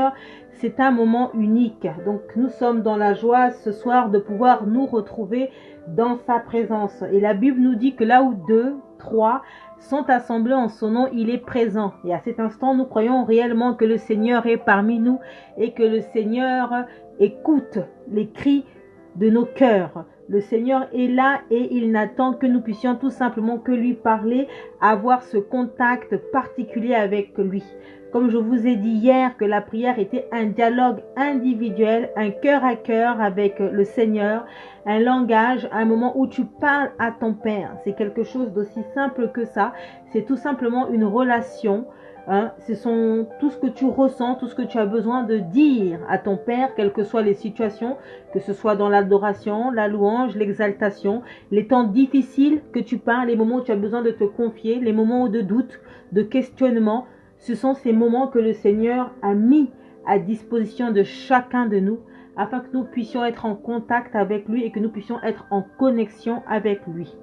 Seigneur, c'est un moment unique. Donc nous sommes dans la joie ce soir de pouvoir nous retrouver dans sa présence. Et la Bible nous dit que là où 2, 3 sont assemblés en son nom, il est présent. Et à cet instant, nous croyons réellement que le Seigneur est parmi nous et que le Seigneur écoute les cris de nos cœurs. Le Seigneur est là et il n'attend que nous puissions tout simplement que lui parler, avoir ce contact particulier avec lui. Comme je vous ai dit hier que la prière était un dialogue individuel, un cœur à cœur avec le Seigneur, un langage, un moment où tu parles à ton Père. C'est quelque chose d'aussi simple que ça. C'est tout simplement une relation. Ce sont tout ce que tu ressens, tout ce que tu as besoin de dire à ton Père, quelles que soient les situations, que ce soit dans l'adoration, la louange, l'exaltation, les temps difficiles que tu parles, les moments où tu as besoin de te confier, les moments de doute, de questionnement. Ce sont ces moments que le Seigneur a mis à disposition de chacun de nous afin que nous puissions être en contact avec lui et que nous puissions être en connexion avec lui.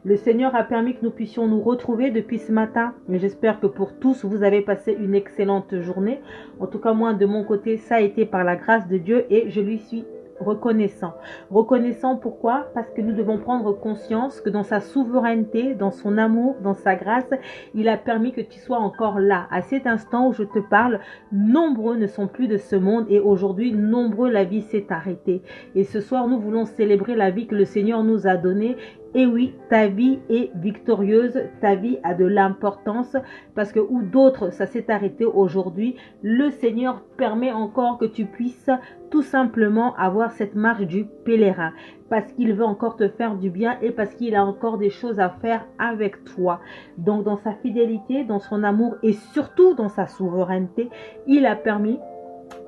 Le Seigneur a permis que nous puissions nous retrouver depuis ce matin. Mais j'espère que pour tous, vous avez passé une excellente journée. En tout cas, moi, de mon côté, ça a été par la grâce de Dieu et je lui suis reconnaissant. Reconnaissant pourquoi? Parce que nous devons prendre conscience que dans sa souveraineté, dans son amour, dans sa grâce, il a permis que tu sois encore là. À cet instant où je te parle, nombreux ne sont plus de ce monde et aujourd'hui, nombreux la vie s'est arrêtée. Et ce soir, nous voulons célébrer la vie que le Seigneur nous a donnée. Et oui, ta vie est victorieuse, ta vie a de l'importance parce que où d'autres, ça s'est arrêté aujourd'hui, le Seigneur permet encore que tu puisses tout simplement avoir cette marche du pèlerin parce qu'il veut encore te faire du bien et parce qu'il a encore des choses à faire avec toi. Donc dans sa fidélité, dans son amour et surtout dans sa souveraineté, il a permis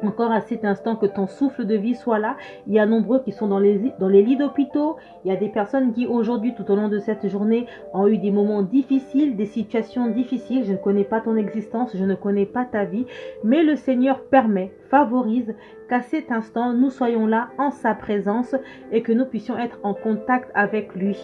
encore à cet instant que ton souffle de vie soit là. Il y a nombreux qui sont dans les lits d'hôpitaux. Il y a des personnes qui aujourd'hui, tout au long de cette journée, ont eu des moments difficiles, des situations difficiles. Je ne connais pas ton existence, je ne connais pas ta vie. Mais le Seigneur permet, favorise qu'à cet instant, nous soyons là en sa présence et que nous puissions être en contact avec lui.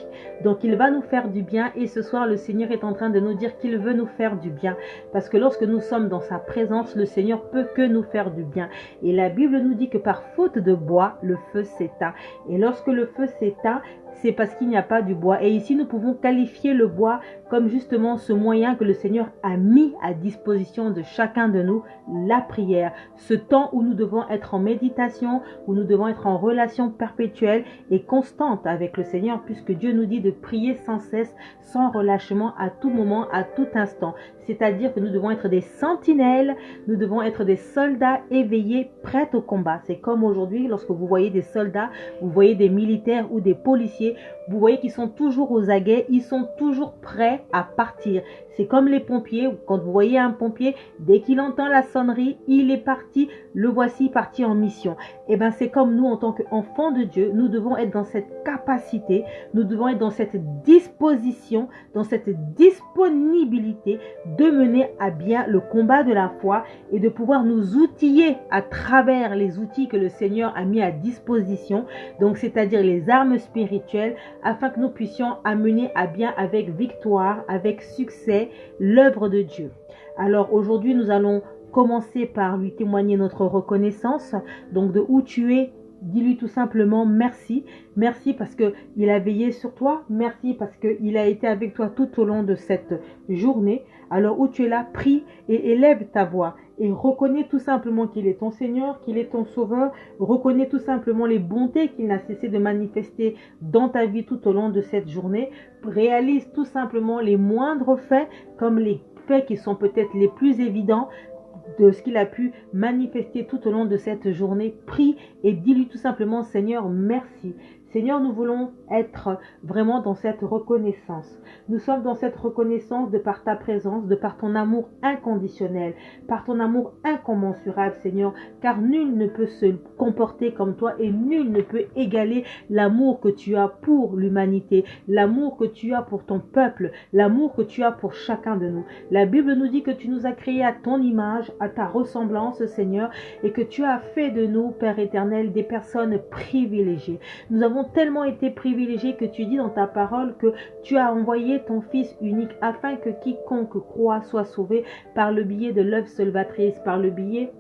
Donc, il va nous faire du bien et ce soir, le Seigneur est en train de nous dire qu'il veut nous faire du bien. Parce que lorsque nous sommes dans sa présence, le Seigneur peut que nous faire du bien. Et la Bible nous dit que par faute de bois, le feu s'éteint. Et lorsque le feu s'éteint, c'est parce qu'il n'y a pas du bois. Et ici, nous pouvons qualifier le bois comme justement ce moyen que le Seigneur a mis à disposition de chacun de nous, la prière. Ce temps où nous devons être en méditation, où nous devons être en relation perpétuelle et constante avec le Seigneur, puisque Dieu nous dit de prier sans cesse, sans relâchement, à tout moment, à tout instant. C'est-à-dire que nous devons être des sentinelles, nous devons être des soldats éveillés, prêts au combat. C'est comme aujourd'hui, lorsque vous voyez des soldats, vous voyez des militaires ou des policiers, vous voyez qu'ils sont toujours aux aguets, ils sont toujours prêts à partir. C'est comme les pompiers, quand vous voyez un pompier, dès qu'il entend la sonnerie, il est parti, le voici parti en mission. Et bien c'est comme nous en tant qu'enfants de Dieu, nous devons être dans cette capacité, nous devons être dans cette disposition, dans cette disponibilité de mener à bien le combat de la foi et de pouvoir nous outiller à travers les outils que le Seigneur a mis à disposition, donc c'est-à-dire les armes spirituelles, afin que nous puissions amener à bien avec victoire, avec succès, l'œuvre de Dieu. Alors aujourd'hui, nous allons commencer par lui témoigner notre reconnaissance. Donc de où tu es, dis-lui tout simplement merci. Merci parce qu'il a veillé sur toi. Merci parce qu'il a été avec toi tout au long de cette journée. Alors où tu es là, prie et élève ta voix. Et reconnais tout simplement qu'il est ton Seigneur, qu'il est ton Sauveur. Reconnais tout simplement les bontés qu'il n'a cessé de manifester dans ta vie tout au long de cette journée. Réalise tout simplement les moindres faits comme les faits qui sont peut-être les plus évidents de ce qu'il a pu manifester tout au long de cette journée. Prie et dis-lui tout simplement: Seigneur, merci. Seigneur, nous voulons être vraiment dans cette reconnaissance. Nous sommes dans cette reconnaissance de par ta présence, de par ton amour inconditionnel, par ton amour incommensurable, Seigneur, car nul ne peut se comporter comme toi et nul ne peut égaler l'amour que tu as pour l'humanité, l'amour que tu as pour ton peuple, l'amour que tu as pour chacun de nous. La Bible nous dit que tu nous as créés à ton image, à ta ressemblance, Seigneur, et que tu as fait de nous, Père éternel, des personnes privilégiées. Nous avons tellement été privilégiés que tu dis dans ta parole que tu as envoyé ton Fils unique afin que quiconque croit soit sauvé par le biais de l'œuvre salvatrice, par le biais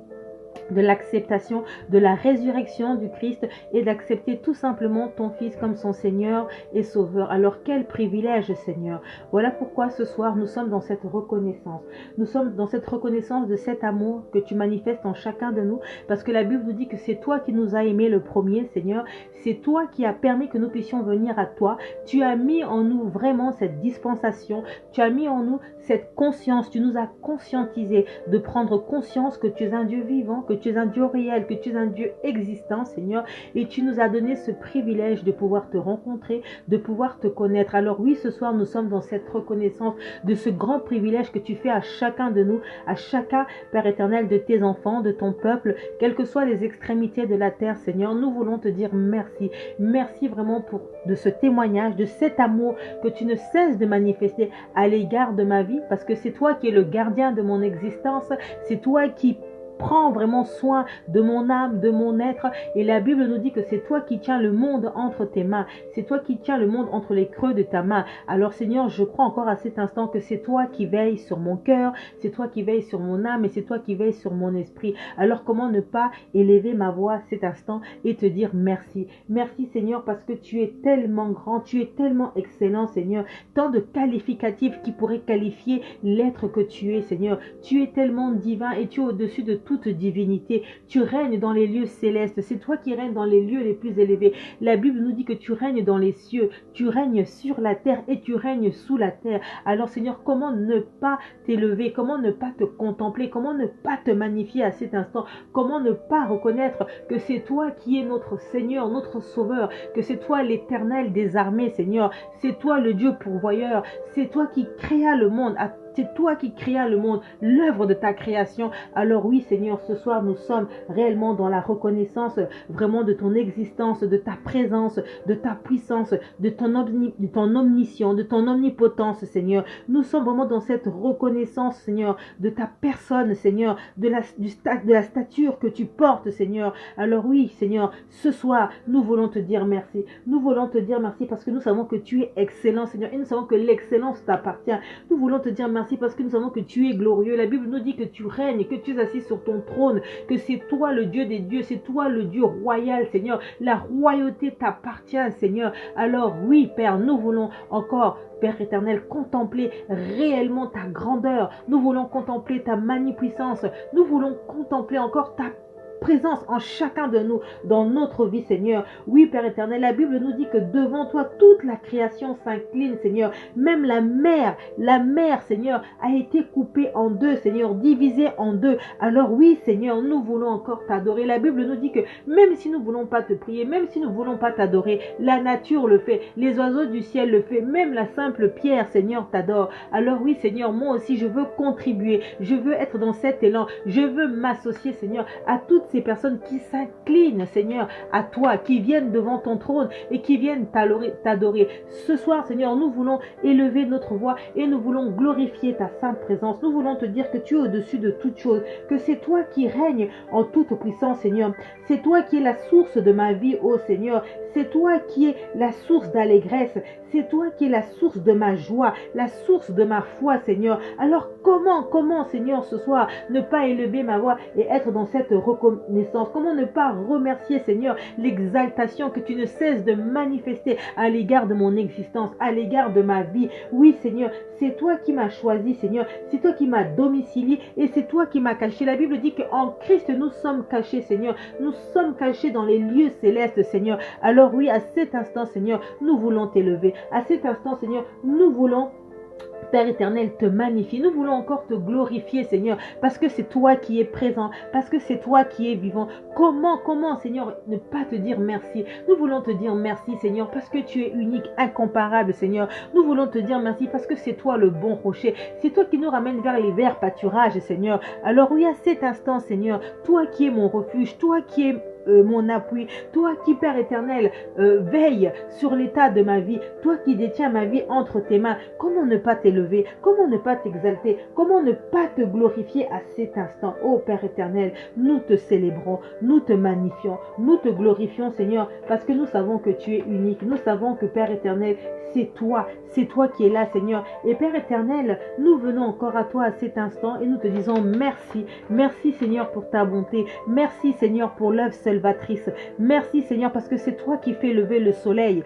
de l'acceptation, de la résurrection du Christ et d'accepter tout simplement ton Fils comme son Seigneur et Sauveur. Alors quel privilège, Seigneur. Voilà pourquoi ce soir nous sommes dans cette reconnaissance. Nous sommes dans cette reconnaissance de cet amour que tu manifestes en chacun de nous, parce que la Bible nous dit que c'est toi qui nous as aimés le premier, Seigneur. C'est toi qui as permis que nous puissions venir à toi. Tu as mis en nous vraiment cette dispensation. Tu as mis en nous cette conscience. Tu nous as conscientisés de prendre conscience que tu es un Dieu vivant, que tu es un Dieu réel, que tu es un Dieu existant, Seigneur, et tu nous as donné ce privilège de pouvoir te rencontrer, de pouvoir te connaître. Alors oui, ce soir, nous sommes dans cette reconnaissance de ce grand privilège que tu fais à chacun de nous, à chacun, Père éternel, de tes enfants, de ton peuple, quelles que soient les extrémités de la terre, Seigneur. Nous voulons te dire merci. Merci vraiment de ce témoignage, de cet amour que tu ne cesses de manifester à l'égard de ma vie, parce que c'est toi qui es le gardien de mon existence, c'est toi qui prends vraiment soin de mon âme, de mon être. Et la Bible nous dit que c'est toi qui tiens le monde entre tes mains. C'est toi qui tiens le monde entre les creux de ta main. Alors Seigneur, je crois encore à cet instant que c'est toi qui veilles sur mon cœur, c'est toi qui veilles sur mon âme et c'est toi qui veilles sur mon esprit. Alors comment ne pas élever ma voix à cet instant et te dire merci. Merci Seigneur, parce que tu es tellement grand, tu es tellement excellent Seigneur. Tant de qualificatifs qui pourraient qualifier l'être que tu es Seigneur. Tu es tellement divin et tu es au-dessus de toute divinité. Tu règnes dans les lieux célestes. C'est toi qui règnes dans les lieux les plus élevés. La Bible nous dit que tu règnes dans les cieux, tu règnes sur la terre et tu règnes sous la terre. Alors Seigneur, comment ne pas t'élever? Comment ne pas te contempler? Comment ne pas te magnifier à cet instant? Comment ne pas reconnaître que c'est toi qui es notre Seigneur, notre Sauveur, que c'est toi l'Éternel des armées, Seigneur. C'est toi le Dieu pourvoyeur. C'est toi qui créas le monde. C'est toi qui créas le monde, l'œuvre de ta création. Alors oui, Seigneur, ce soir, nous sommes réellement dans la reconnaissance vraiment de ton existence, de ta présence, de ta puissance, de ton omniscience, de ton omnipotence, Seigneur. Nous sommes vraiment dans cette reconnaissance, Seigneur, de ta personne, Seigneur, de la stature que tu portes, Seigneur. Alors oui, Seigneur, ce soir, nous voulons te dire merci. Nous voulons te dire merci parce que nous savons que tu es excellent, Seigneur, et nous savons que l'excellence t'appartient. Nous voulons te dire merci parce que nous savons que tu es glorieux. La Bible nous dit que tu règnes, que tu es assis sur ton trône, que c'est toi le Dieu des dieux, c'est toi le Dieu royal, Seigneur. La royauté t'appartient, Seigneur. Alors oui, Père, nous voulons encore, Père éternel, contempler réellement ta grandeur. Nous voulons contempler ta magnificence. Nous voulons contempler encore ta présence en chacun de nous, dans notre vie, Seigneur. Oui, Père éternel, la Bible nous dit que devant toi, toute la création s'incline, Seigneur. Même la mer, Seigneur, a été coupée en deux, Seigneur, divisée en deux. Alors oui, Seigneur, nous voulons encore t'adorer. La Bible nous dit que même si nous ne voulons pas te prier, même si nous ne voulons pas t'adorer, la nature le fait, les oiseaux du ciel le fait, même la simple pierre, Seigneur, t'adore. Alors oui, Seigneur, moi aussi, je veux contribuer, je veux être dans cet élan, je veux m'associer, Seigneur, à toutes ces personnes qui s'inclinent, Seigneur, à toi, qui viennent devant ton trône et qui viennent t'adorer. Ce soir, Seigneur, nous voulons élever notre voix et nous voulons glorifier ta sainte présence. Nous voulons te dire que tu es au-dessus de toutes choses, que c'est toi qui règnes en toute puissance, Seigneur. C'est toi qui es la source de ma vie, ô Seigneur. C'est toi qui es la source d'allégresse. C'est toi qui es la source de ma joie, la source de ma foi, Seigneur. Alors comment, Seigneur, ce soir, ne pas élever ma voix et être dans cette reconnaissance? Comment ne pas remercier, Seigneur, l'exaltation que tu ne cesses de manifester à l'égard de mon existence, à l'égard de ma vie? Oui, Seigneur, c'est toi qui m'as choisi, Seigneur. C'est toi qui m'as domicilié et c'est toi qui m'as caché. La Bible dit qu'en Christ, nous sommes cachés, Seigneur. Nous sommes cachés dans les lieux célestes, Seigneur. Alors oui, à cet instant, Seigneur, nous voulons t'élever. À cet instant, Seigneur, nous voulons, Père éternel, te magnifier. Nous voulons encore te glorifier, Seigneur, parce que c'est toi qui es présent, parce que c'est toi qui es vivant. Comment, Seigneur, ne pas te dire merci? Nous voulons te dire merci, Seigneur, parce que tu es unique, incomparable, Seigneur. Nous voulons te dire merci parce que c'est toi le bon rocher. C'est toi qui nous ramène vers les verts pâturages, Seigneur. Alors oui, à cet instant, Seigneur, toi qui es mon refuge, toi qui es mon appui, toi qui, Père éternel, veille sur l'état de ma vie, toi qui détiens ma vie entre tes mains. Comment ne pas t'élever? Comment ne pas t'exalter? Comment ne pas te glorifier à cet instant? Oh Père éternel, nous te célébrons, nous te magnifions, nous te glorifions, Seigneur, parce que nous savons que tu es unique. Nous savons que, Père éternel, c'est toi qui es là, Seigneur. Et Père éternel, nous venons encore à toi à cet instant et nous te disons merci. Merci, Seigneur, pour ta bonté. Merci, Seigneur, pour l'œuvre salvatrice. Merci, Seigneur, parce que c'est toi qui fais lever le soleil,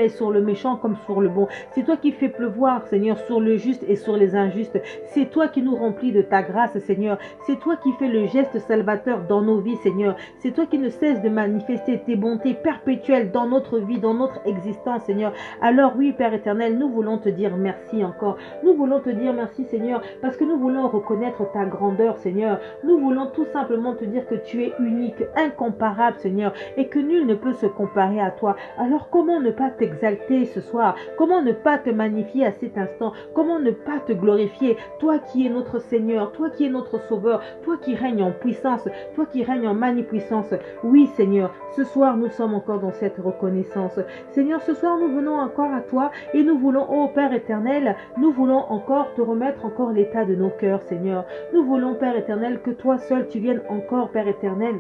sur le méchant comme sur le bon. C'est toi qui fais pleuvoir, Seigneur, sur le juste et sur les injustes. C'est toi qui nous remplis de ta grâce, Seigneur. C'est toi qui fais le geste salvateur dans nos vies, Seigneur. C'est toi qui ne cesses de manifester tes bontés perpétuelles dans notre vie, dans notre existence, Seigneur. Alors oui, Père éternel, nous voulons te dire merci encore. Nous voulons te dire merci, Seigneur, parce que nous voulons reconnaître ta grandeur, Seigneur. Nous voulons tout simplement te dire que tu es unique, incomparable, Seigneur, et que nul ne peut se comparer à toi. Alors comment ne pas t'exalter ce soir? Comment ne pas te magnifier à cet instant? Comment ne pas te glorifier? Toi qui es notre Seigneur, toi qui es notre Sauveur, toi qui règnes en puissance, toi qui règnes en magnificence. Oui, Seigneur, ce soir nous sommes encore dans cette reconnaissance. Seigneur, ce soir nous venons encore à toi et nous voulons, ô Père éternel, nous voulons encore te remettre encore l'état de nos cœurs, Seigneur. Nous voulons, Père éternel, que toi seul tu viennes encore, Père éternel,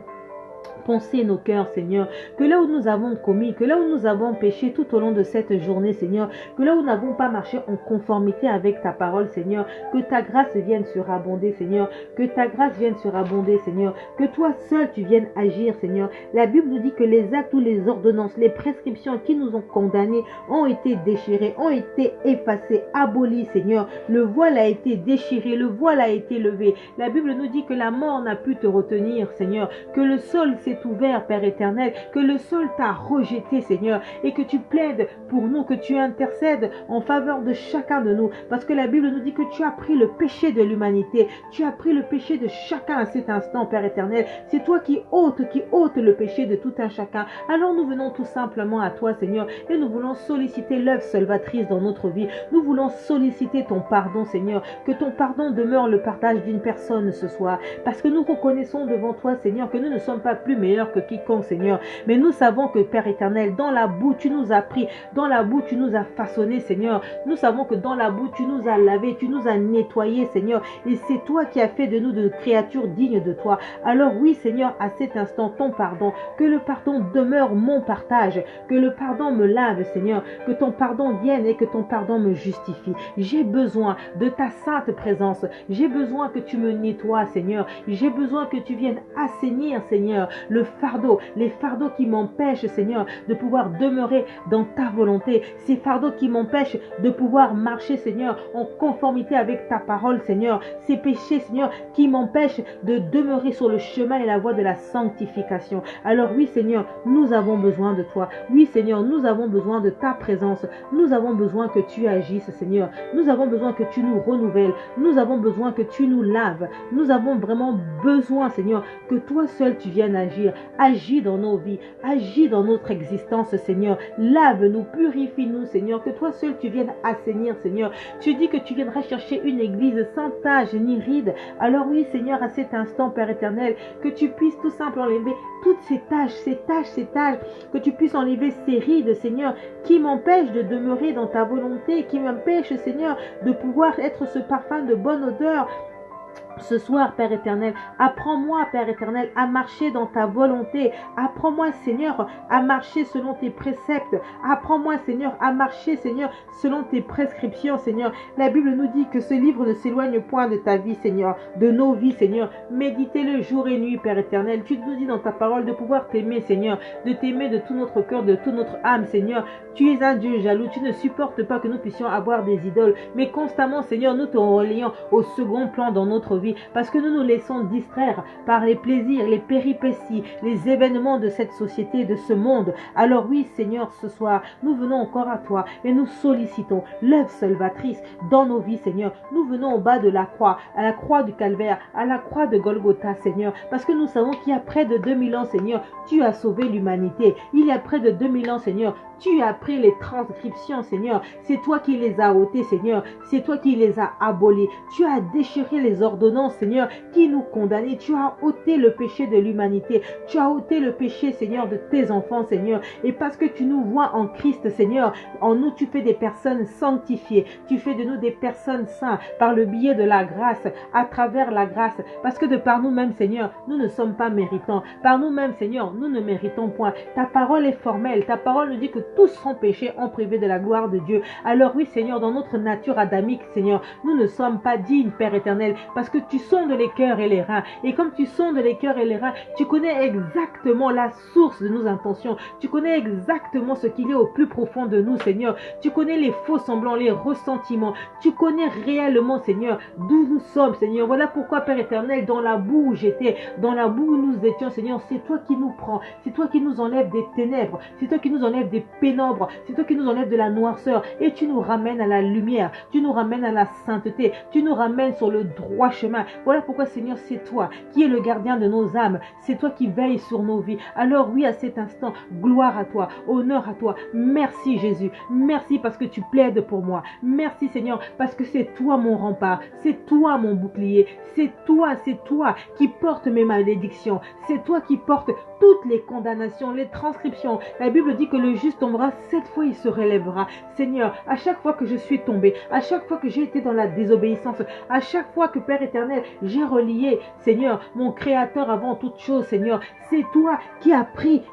penser nos cœurs, Seigneur, que là où nous avons commis, que là où nous avons péché tout au long de cette journée, Seigneur, que là où nous n'avons pas marché en conformité avec ta parole, Seigneur, que ta grâce vienne surabonder, Seigneur, que ta grâce vienne surabonder, Seigneur, que toi seul tu viennes agir, Seigneur. La Bible nous dit que les actes ou les ordonnances, les prescriptions qui nous ont condamnés ont été déchirées, ont été effacées, abolies, Seigneur. Le voile a été déchiré, le voile a été levé. La Bible nous dit que la mort n'a pu te retenir, Seigneur, que le sol s'est ouvert, Père éternel, que le sol t'a rejeté, Seigneur, et que tu plaides pour nous, que tu intercèdes en faveur de chacun de nous, parce que la Bible nous dit que tu as pris le péché de l'humanité, tu as pris le péché de chacun à cet instant, Père éternel. C'est toi qui ôtes le péché de tout un chacun. Alors nous venons tout simplement à toi, Seigneur, et nous voulons solliciter l'œuvre salvatrice dans notre vie. Nous voulons solliciter ton pardon, Seigneur, que ton pardon demeure le partage d'une personne ce soir, parce que nous reconnaissons devant toi, Seigneur, que nous ne sommes pas plus meilleur que quiconque, Seigneur. Mais nous savons que, Père éternel, dans la boue, tu nous as pris, dans la boue, tu nous as façonné, Seigneur. Nous savons que dans la boue, tu nous as lavé, tu nous as nettoyé, Seigneur. Et c'est toi qui as fait de nous de créatures dignes de toi. Alors oui, Seigneur, à cet instant, ton pardon, que le pardon demeure mon partage, que le pardon me lave, Seigneur, que ton pardon vienne et que ton pardon me justifie. J'ai besoin de ta sainte présence. J'ai besoin que tu me nettoies, Seigneur. J'ai besoin que tu viennes assainir, Seigneur, les fardeaux qui m'empêchent, Seigneur, de pouvoir demeurer dans ta volonté, ces fardeaux qui m'empêchent de pouvoir marcher, Seigneur, en conformité avec ta parole, Seigneur, ces péchés, Seigneur, qui m'empêchent de demeurer sur le chemin et la voie de la sanctification. Alors oui, Seigneur, nous avons besoin de toi. Oui, Seigneur, nous avons besoin de ta présence. Nous avons besoin que tu agisses, Seigneur. Nous avons besoin que tu nous renouvelles. Nous avons besoin que tu nous laves. Nous avons vraiment besoin, Seigneur, que toi seul tu viennes agir. Agis dans nos vies, agis dans notre existence, Seigneur. Lave-nous, purifie-nous, Seigneur. Que toi seul tu viennes assainir, Seigneur. Tu dis que tu viendras chercher une église sans tache ni ride. Alors oui, Seigneur, à cet instant, Père éternel, que tu puisses tout simplement enlever toutes ces taches, que tu puisses enlever ces rides, Seigneur, qui m'empêchent de demeurer dans ta volonté, qui m'empêchent, Seigneur, de pouvoir être ce parfum de bonne odeur. Ce soir, Père éternel, apprends-moi, Père éternel, à marcher dans ta volonté. Apprends-moi, Seigneur, à marcher selon tes préceptes. Apprends-moi, Seigneur, à marcher, Seigneur, selon tes prescriptions, Seigneur. La Bible nous dit que ce livre ne s'éloigne point de ta vie, Seigneur, de nos vies, Seigneur. Méditez-le jour et nuit, Père éternel. Tu nous dis dans ta parole de pouvoir t'aimer, Seigneur, de t'aimer de tout notre cœur, de toute notre âme, Seigneur. Tu es un Dieu jaloux. Tu ne supportes pas que nous puissions avoir des idoles, mais constamment, Seigneur, nous te relions au second plan dans notre vie, parce que nous nous laissons distraire par les plaisirs, les péripéties, les événements de cette société, de ce monde. Alors oui, Seigneur, ce soir, nous venons encore à toi et nous sollicitons l'œuvre salvatrice dans nos vies, Seigneur. Nous venons au bas de la croix, à la croix du Calvaire, à la croix de Golgotha, Seigneur, parce que nous savons qu'il y a près de 2000 ans, Seigneur, tu as sauvé l'humanité. Il y a près de 2000 ans, Seigneur, tu as pris les transcriptions, Seigneur. C'est toi qui les as ôtées, Seigneur. C'est toi qui les as abolies. Tu as déchiré les ordonnances ordonnance, Seigneur, qui nous condamnait. Tu as ôté le péché de l'humanité. Tu as ôté le péché, Seigneur, de tes enfants, Seigneur. Et parce que tu nous vois en Christ, Seigneur, en nous, tu fais des personnes sanctifiées. Tu fais de nous des personnes saintes par le biais de la grâce, à travers la grâce. Parce que de par nous-mêmes, Seigneur, nous ne sommes pas méritants. Par nous-mêmes, Seigneur, nous ne méritons point. Ta parole est formelle. Ta parole nous dit que tous sont péchés en privé de la gloire de Dieu. Alors oui, Seigneur, dans notre nature adamique, Seigneur, nous ne sommes pas dignes, Père éternel, parce que tu sondes les cœurs et les reins. Et comme tu sondes les cœurs et les reins, tu connais exactement la source de nos intentions. Tu connais exactement ce qu'il y a au plus profond de nous, Seigneur. Tu connais les faux semblants, les ressentiments. Tu connais réellement, Seigneur, d'où nous sommes, Seigneur. Voilà pourquoi, Père éternel, dans la boue où j'étais, dans la boue où nous étions, Seigneur, c'est toi qui nous prends. C'est toi qui nous enlèves des ténèbres. C'est toi qui nous enlèves des pénombres. C'est toi qui nous enlèves de la noirceur. Et tu nous ramènes à la lumière. Tu nous ramènes à la sainteté. Tu nous ramènes sur le droit chemin. Voilà pourquoi, Seigneur, c'est toi qui es le gardien de nos âmes. C'est toi qui veilles sur nos vies. Alors oui, à cet instant, gloire à toi, honneur à toi. Merci, Jésus. Merci parce que tu plaides pour moi. Merci, Seigneur, parce que c'est toi mon rempart. C'est toi mon bouclier. C'est toi qui portes mes malédictions. C'est toi qui portes toutes les condamnations, les transcriptions. La Bible dit que le juste tombera, 7 fois il se relèvera. Seigneur, à chaque fois que je suis tombé, à chaque fois que j'ai été dans la désobéissance, à chaque fois que, Père éternel, j'ai relié, Seigneur, mon Créateur avant toute chose, Seigneur, c'est toi qui as pris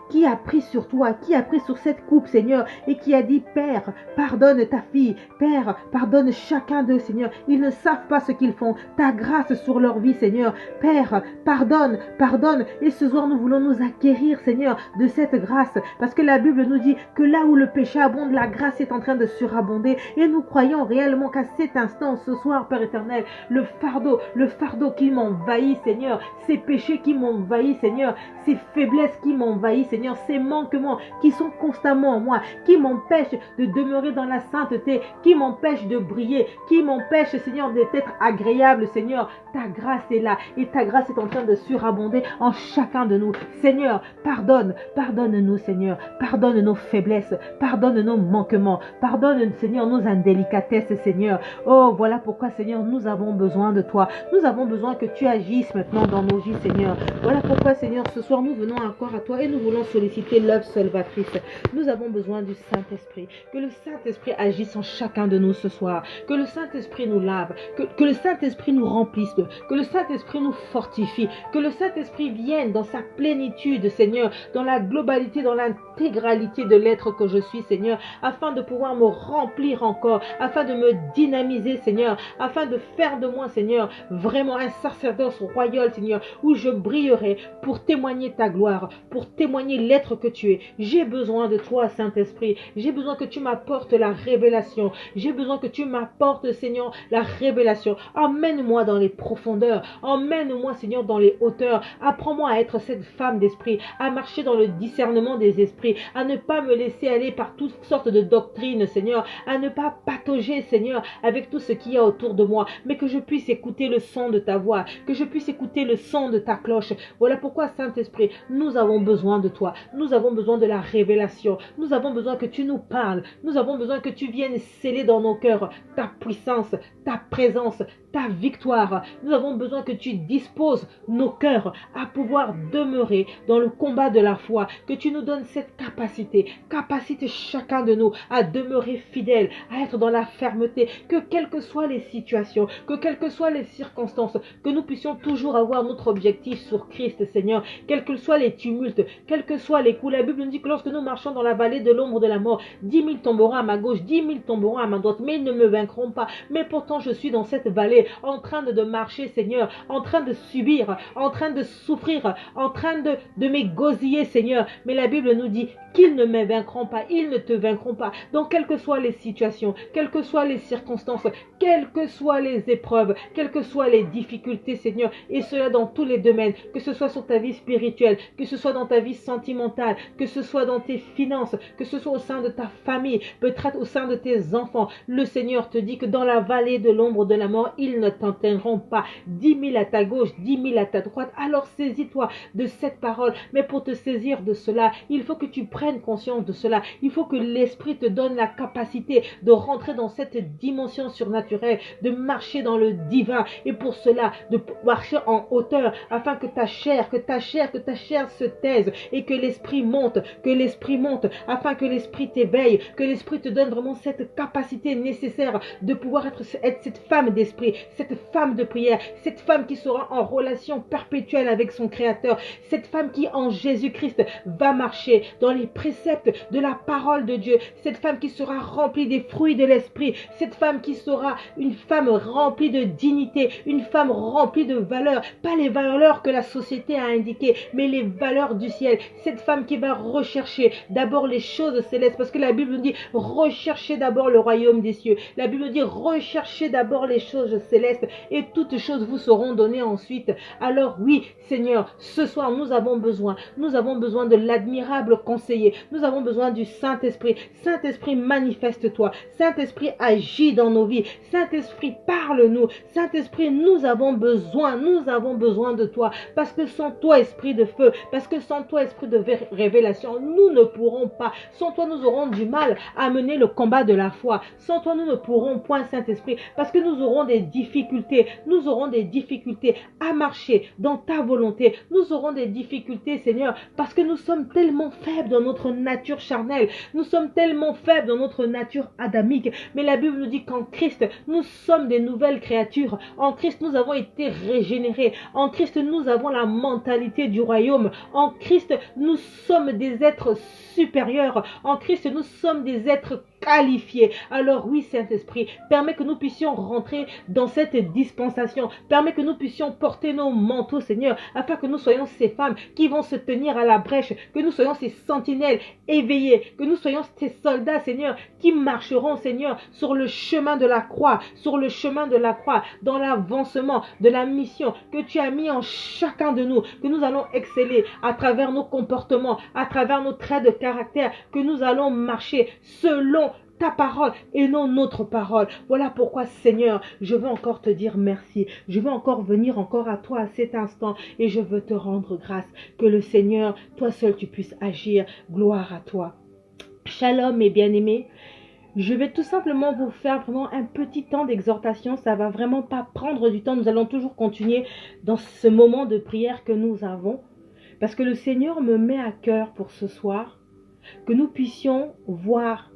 sur toi, qui a pris sur cette coupe, Seigneur, et qui a dit, Père, pardonne ta fille, Père, pardonne chacun d'eux, Seigneur. Ils ne savent pas ce qu'ils font. Ta grâce sur leur vie, Seigneur. Père, pardonne, pardonne. Et ce soir, nous voulons nous acquérir, Seigneur, de cette grâce, parce que la Bible nous dit que là où le péché abonde, la grâce est en train de surabonder. Et nous croyons réellement qu'à cet instant, ce soir, Père éternel, le fardeau qui m'envahit, Seigneur, ces péchés qui m'envahissent, Seigneur, ces faiblesses qui m'envahissent, Seigneur, ces manquements qui sont constamment en moi, qui m'empêchent de demeurer dans la sainteté, qui m'empêchent de briller, qui m'empêchent, Seigneur, d'être agréable, Seigneur. Ta grâce est là et ta grâce est en train de surabonder en chacun de nous. Seigneur, pardonne-nous, Seigneur, pardonne nos faiblesses, pardonne nos manquements, pardonne, Seigneur, nos indélicatesses, Seigneur. Oh, voilà pourquoi, Seigneur, nous avons besoin de toi. Nous avons besoin que tu agisses maintenant dans nos vies, Seigneur. Voilà pourquoi, Seigneur, ce soir, nous venons encore à toi et nous voulons solliciter l'œuvre salvatrice. Nous avons besoin du Saint-Esprit. Que le Saint-Esprit agisse en chacun de nous ce soir. Que le Saint-Esprit nous lave. Que le Saint-Esprit nous remplisse. Que le Saint-Esprit nous fortifie. Que le Saint-Esprit vienne dans sa plénitude, Seigneur, dans la globalité, dans l'intégralité de l'être que je suis, Seigneur, afin de pouvoir me remplir encore, afin de me dynamiser, Seigneur, afin de faire de moi, Seigneur, vraiment un sacerdoce royal, Seigneur, où je brillerai pour témoigner ta gloire, pour témoigner l'être que tu es. J'ai besoin de toi, Saint-Esprit. J'ai besoin que tu m'apportes la révélation. J'ai besoin que tu m'apportes, Seigneur, la révélation. Emmène-moi dans les profondeurs. Emmène-moi, Seigneur, dans les hauteurs. Apprends-moi à être cette femme d'esprit, à marcher dans le discernement des esprits, à ne pas me laisser aller par toutes sortes de doctrines, Seigneur, à ne pas patauger, Seigneur, avec tout ce qu'il y a autour de moi, mais que je puisse écouter le son de ta voix, que je puisse écouter le son de ta cloche. Voilà pourquoi, Saint-Esprit, nous avons besoin de toi. Nous avons besoin de la révélation. Nous avons besoin que tu nous parles. Nous avons besoin que tu viennes sceller dans nos cœurs ta puissance, ta présence, ta victoire. Nous avons besoin que tu disposes nos cœurs à pouvoir demeurer dans le combat de la foi, que tu nous donnes cette capacité chacun de nous à demeurer fidèle, à être dans la fermeté, que quelles que soient les situations, que quelles que soient les circonstances, que nous puissions toujours avoir notre objectif sur Christ, Seigneur, quels que soient les tumultes, quels que soient les coups. La Bible nous dit que lorsque nous marchons dans la vallée de l'ombre de la mort, 10 000 tomberont à ma gauche, 10 000 tomberont à ma droite, mais ils ne me vaincront pas. Mais pourtant, je suis dans cette vallée, en train de marcher, Seigneur, en train de subir, en train de souffrir, en train de m'égosiller, Seigneur. Mais la Bible nous dit qu'ils ne me vaincront pas, ils ne te vaincront pas. Donc, quelles que soient les situations, quelles que soient les circonstances, quelles que soient les épreuves, quelles que soient les difficultés, Seigneur, et cela dans tous les domaines, que ce soit sur ta vie spirituelle, que ce soit dans ta vie sentimentale, que ce soit dans tes finances, que ce soit au sein de ta famille, peut-être au sein de tes enfants. Le Seigneur te dit que dans la vallée de l'ombre de la mort, il ils ne t'atteindront pas. 10 000 à ta gauche, 10 000 à ta droite. Alors saisis-toi de cette parole. Mais pour te saisir de cela, il faut que tu prennes conscience de cela. Il faut que l'Esprit te donne la capacité de rentrer dans cette dimension surnaturelle, de marcher dans le divin. Et pour cela, de marcher en hauteur, afin que ta chair se taise et que l'Esprit monte, afin que l'Esprit t'éveille, que l'Esprit te donne vraiment cette capacité nécessaire de pouvoir être cette femme d'esprit, cette femme de prière, cette femme qui sera en relation perpétuelle avec son Créateur, cette femme qui en Jésus-Christ va marcher dans les préceptes de la parole de Dieu, cette femme qui sera remplie des fruits de l'Esprit, cette femme qui sera une femme remplie de dignité, une femme remplie de valeurs, pas les valeurs que la société a indiquées, mais les valeurs du ciel, cette femme qui va rechercher d'abord les choses célestes, parce que la Bible nous dit recherchez d'abord le royaume des cieux, la Bible nous dit recherchez d'abord les choses célestes et toutes choses vous seront données ensuite. Alors oui Seigneur, ce soir nous avons besoin de l'admirable conseiller, nous avons besoin du Saint-Esprit. Saint-Esprit, manifeste-toi, Saint-Esprit, agis dans nos vies, Saint-Esprit, parle-nous, Saint-Esprit, nous avons besoin de toi, parce que sans toi, Esprit de feu, parce que sans toi, Esprit de révélation, nous ne pourrons pas. Sans toi, nous aurons du mal à mener le combat de la foi. Sans toi, nous ne pourrons point, Saint-Esprit, parce que nous aurons des difficultés à marcher dans ta volonté. Nous aurons des difficultés, Seigneur, parce que nous sommes tellement faibles dans notre nature charnelle. Nous sommes tellement faibles dans notre nature adamique. Mais la Bible nous dit qu'en Christ, nous sommes des nouvelles créatures. En Christ, nous avons été régénérés. En Christ, nous avons la mentalité du royaume. En Christ, nous sommes des êtres supérieurs. En Christ, nous sommes des êtres qualifiés. Alors oui, Saint-Esprit, permets que nous puissions rentrer dans cette dispensation. Permets que nous puissions porter nos manteaux, Seigneur, afin que nous soyons ces femmes qui vont se tenir à la brèche, que nous soyons ces sentinelles éveillées, que nous soyons ces soldats, Seigneur, qui marcheront, Seigneur, sur le chemin de la croix, dans l'avancement de la mission que tu as mis en chacun de nous, que nous allons exceller à travers nos comportements, à travers nos traits de caractère, que nous allons marcher selon ta parole et non notre parole. Voilà pourquoi, Seigneur, je veux encore te dire merci. Je veux encore venir encore à toi à cet instant et je veux te rendre grâce. Que le Seigneur, toi seul, tu puisses agir. Gloire à toi. Shalom, mes bien-aimés. Je vais tout simplement vous faire vraiment un petit temps d'exhortation. Ça va vraiment pas prendre du temps. Nous allons toujours continuer dans ce moment de prière que nous avons. Parce que le Seigneur me met à cœur pour ce soir que nous puissions voir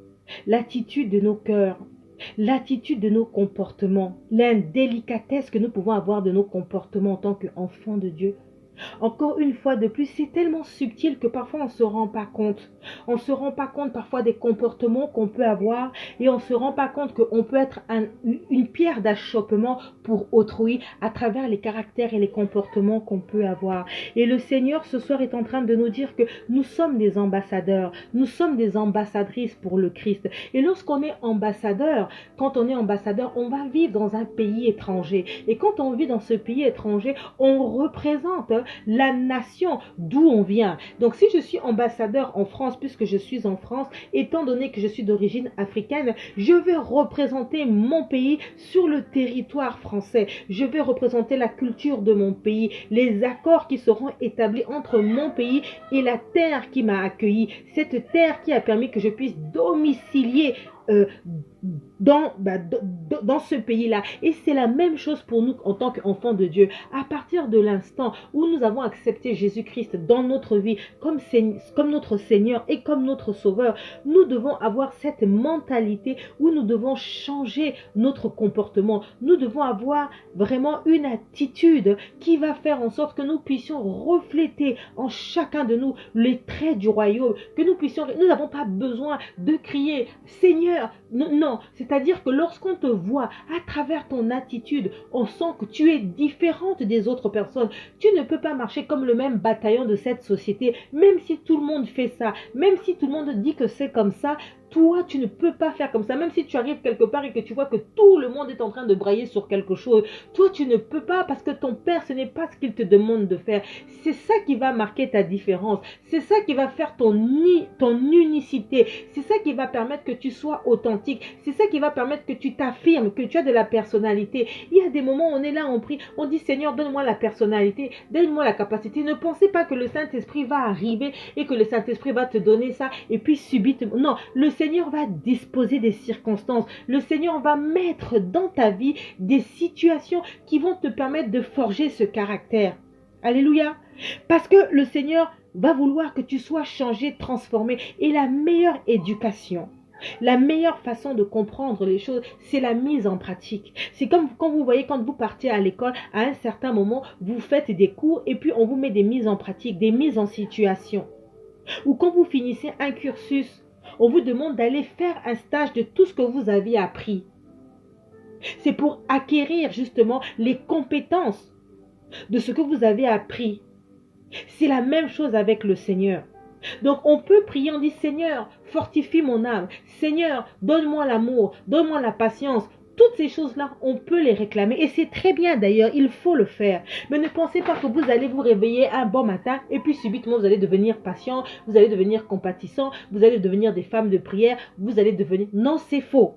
l'attitude de nos cœurs, l'attitude de nos comportements, l'indélicatesse que nous pouvons avoir de nos comportements en tant qu'enfants de Dieu. Encore une fois de plus, c'est tellement subtil que parfois on ne se rend pas compte. On ne se rend pas compte parfois des comportements qu'on peut avoir et on ne se rend pas compte qu'on peut être une pierre d'achoppement pour autrui à travers les caractères et les comportements qu'on peut avoir. Et le Seigneur ce soir est en train de nous dire que nous sommes des ambassadeurs, nous sommes des ambassadrices pour le Christ. Et lorsqu'on est ambassadeur, quand on est ambassadeur, on va vivre dans un pays étranger. Et quand on vit dans ce pays étranger, on représente la nation d'où on vient. Donc si je suis ambassadeur en France, puisque je suis en France, étant donné que je suis d'origine africaine, je vais représenter mon pays sur le territoire français. Je vais représenter la culture de mon pays, les accords qui seront établis entre mon pays et la terre qui m'a accueilli, cette terre qui a permis que je puisse domicilier dans ce pays-là. Et c'est la même chose pour nous en tant qu'enfants de Dieu. À partir de l'instant où nous avons accepté Jésus-Christ dans notre vie comme notre Seigneur et comme notre Sauveur, nous devons avoir cette mentalité où nous devons changer notre comportement. Nous devons avoir vraiment une attitude qui va faire en sorte que nous puissions refléter en chacun de nous les traits du royaume, que nous n'avons pas besoin de crier Seigneur. Non, c'est-à-dire que lorsqu'on te voit à travers ton attitude, on sent que tu es différente des autres personnes. Tu ne peux pas marcher comme le même bataillon de cette société, même si tout le monde fait ça, même si tout le monde dit que c'est comme ça. Toi, tu ne peux pas faire comme ça. Même si tu arrives quelque part et que tu vois que tout le monde est en train de brailler sur quelque chose, toi, tu ne peux pas parce que ton Père, ce n'est pas ce qu'il te demande de faire. C'est ça qui va marquer ta différence. C'est ça qui va faire ton unicité. C'est ça qui va permettre que tu sois authentique. C'est ça qui va permettre que tu t'affirmes, que tu as de la personnalité. Il y a des moments où on est là, on prie, on dit Seigneur, donne-moi la personnalité, donne-moi la capacité. Ne pensez pas que le Saint-Esprit va arriver et que le Saint-Esprit va te donner ça et puis subitement. Non, le Seigneur va disposer des circonstances. Le Seigneur va mettre dans ta vie des situations qui vont te permettre de forger ce caractère. Alléluia. Parce que le Seigneur va vouloir que tu sois changé, transformé. Et la meilleure éducation, la meilleure façon de comprendre les choses, c'est la mise en pratique. C'est comme quand vous voyez, quand vous partez à l'école, à un certain moment, vous faites des cours et puis on vous met des mises en pratique, des mises en situation. Ou quand vous finissez un cursus, on vous demande d'aller faire un stage de tout ce que vous avez appris. C'est pour acquérir justement les compétences de ce que vous avez appris. C'est la même chose avec le Seigneur. Donc on peut prier, on dit Seigneur, fortifie mon âme. Seigneur, donne-moi l'amour, donne-moi la patience. Toutes ces choses-là, on peut les réclamer. Et c'est très bien d'ailleurs, il faut le faire. Mais ne pensez pas que vous allez vous réveiller un bon matin et puis subitement vous allez devenir patient, vous allez devenir compatissant, vous allez devenir des femmes de prière, vous allez devenir... Non, c'est faux.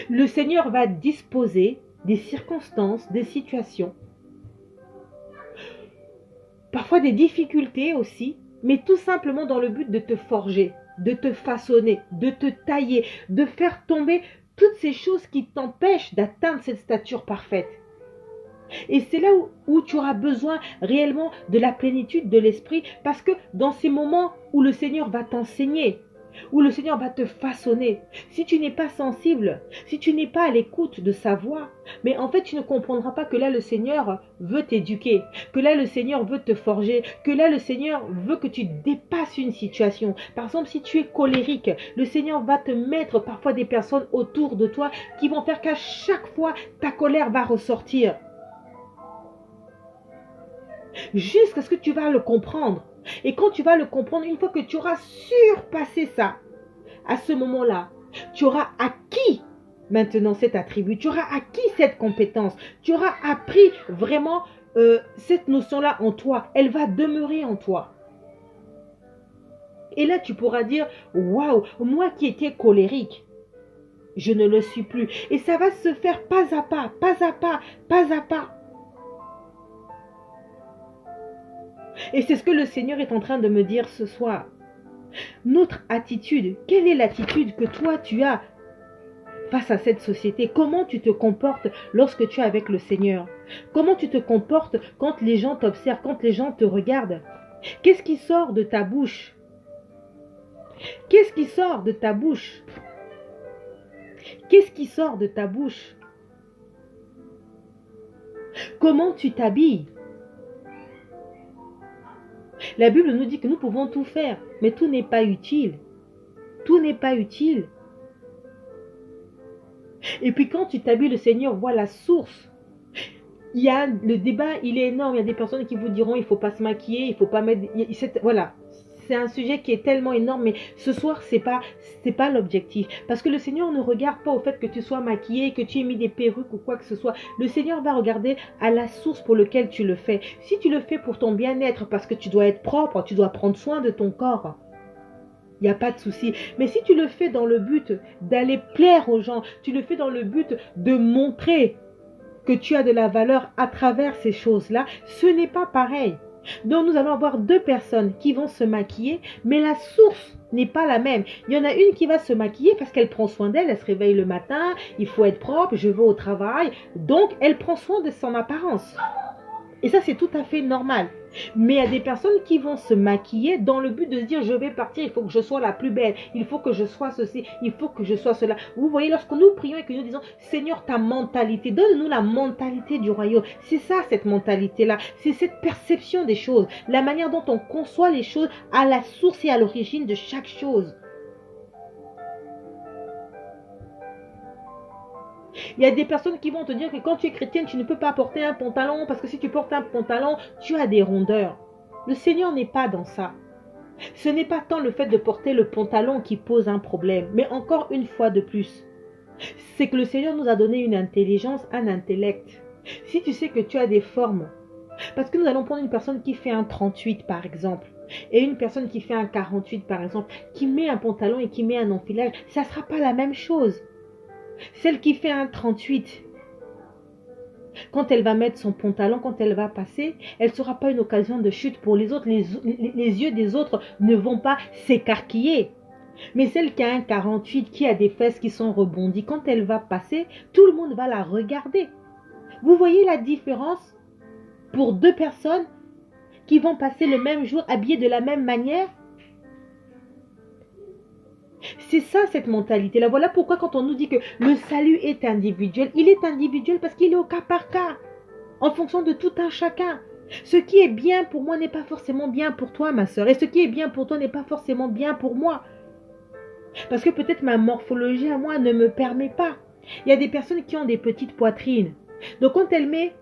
Le Seigneur va disposer des circonstances, des situations, parfois des difficultés aussi, mais tout simplement dans le but de te forger, de te façonner, de te tailler, de faire tomber toutes ces choses qui t'empêchent d'atteindre cette stature parfaite. Et c'est là où tu auras besoin réellement de la plénitude de l'esprit, parce que dans ces moments où le Seigneur va t'enseigner, où le Seigneur va te façonner, si tu n'es pas sensible, si tu n'es pas à l'écoute de sa voix, mais en fait tu ne comprendras pas que là le Seigneur veut t'éduquer, que là le Seigneur veut te forger, que là le Seigneur veut que tu dépasses une situation. Par exemple, si tu es colérique, le Seigneur va te mettre parfois des personnes autour de toi qui vont faire qu'à chaque fois ta colère va ressortir. Jusqu'à ce que tu vas le comprendre. Et quand tu vas le comprendre, une fois que tu auras surpassé ça, à ce moment-là, tu auras acquis maintenant cet attribut, tu auras acquis cette compétence, tu auras appris vraiment cette notion-là en toi, elle va demeurer en toi. Et là, tu pourras dire, waouh, moi qui étais colérique, je ne le suis plus. Et ça va se faire pas à pas, pas à pas, pas à pas. Et c'est ce que le Seigneur est en train de me dire ce soir. Notre attitude, quelle est l'attitude que toi tu as face à cette société? Comment tu te comportes lorsque tu es avec le Seigneur? Comment tu te comportes quand les gens t'observent, quand les gens te regardent? Qu'est-ce qui sort de ta bouche? Qu'est-ce qui sort de ta bouche? Qu'est-ce qui sort de ta bouche? Comment tu t'habilles? La Bible nous dit que nous pouvons tout faire, mais tout n'est pas utile. Tout n'est pas utile. Et puis quand tu t'habilles, le Seigneur voit la source. Il y a le débat, il est énorme. Il y a des personnes qui vous diront il ne faut pas se maquiller, il ne faut pas mettre... Voilà, c'est un sujet qui est tellement énorme, mais ce soir, c'est pas l'objectif. Parce que le Seigneur ne regarde pas au fait que tu sois maquillé, que tu aies mis des perruques ou quoi que ce soit. Le Seigneur va regarder à la source pour laquelle tu le fais. Si tu le fais pour ton bien-être, parce que tu dois être propre, tu dois prendre soin de ton corps, il n'y a pas de souci. Mais si tu le fais dans le but d'aller plaire aux gens, tu le fais dans le but de montrer que tu as de la valeur à travers ces choses-là, ce n'est pas pareil. Donc nous allons avoir deux personnes qui vont se maquiller, mais la source n'est pas la même. Il y en a une qui va se maquiller parce qu'elle prend soin d'elle, elle se réveille le matin, il faut être propre, je vais au travail, donc elle prend soin de son apparence. Et ça, c'est tout à fait normal. Mais il y a des personnes qui vont se maquiller dans le but de se dire je vais partir, il faut que je sois la plus belle, il faut que je sois ceci, il faut que je sois cela. Vous voyez, lorsque nous prions et que nous disons Seigneur, ta mentalité, donne-nous la mentalité du royaume. C'est ça, cette mentalité-là. C'est cette perception des choses, la manière dont on conçoit les choses à la source et à l'origine de chaque chose. Il y a des personnes qui vont te dire que quand tu es chrétienne, tu ne peux pas porter un pantalon parce que si tu portes un pantalon, tu as des rondeurs. Le Seigneur n'est pas dans ça. Ce n'est pas tant le fait de porter le pantalon qui pose un problème, mais encore une fois de plus, c'est que le Seigneur nous a donné une intelligence, un intellect. Si tu sais que tu as des formes, parce que nous allons prendre une personne qui fait un 38 par exemple, et une personne qui fait un 48 par exemple, qui met un pantalon et qui met un enfilage, ça ne sera pas la même chose. Celle qui fait un 38, quand elle va mettre son pantalon, quand elle va passer, elle ne sera pas une occasion de chute pour les autres. Les yeux des autres ne vont pas s'écarquiller. Mais celle qui a un 48, qui a des fesses qui sont rebondies, quand elle va passer, tout le monde va la regarder. Vous voyez la différence pour deux personnes qui vont passer le même jour habillées de la même manière? C'est ça, cette mentalité-là. Voilà pourquoi quand on nous dit que le salut est individuel, il est individuel parce qu'il est au cas par cas, en fonction de tout un chacun. Ce qui est bien pour moi n'est pas forcément bien pour toi, ma soeur. Et ce qui est bien pour toi n'est pas forcément bien pour moi. Parce que peut-être ma morphologie à moi ne me permet pas. Il y a des personnes qui ont des petites poitrines. Donc quand elle met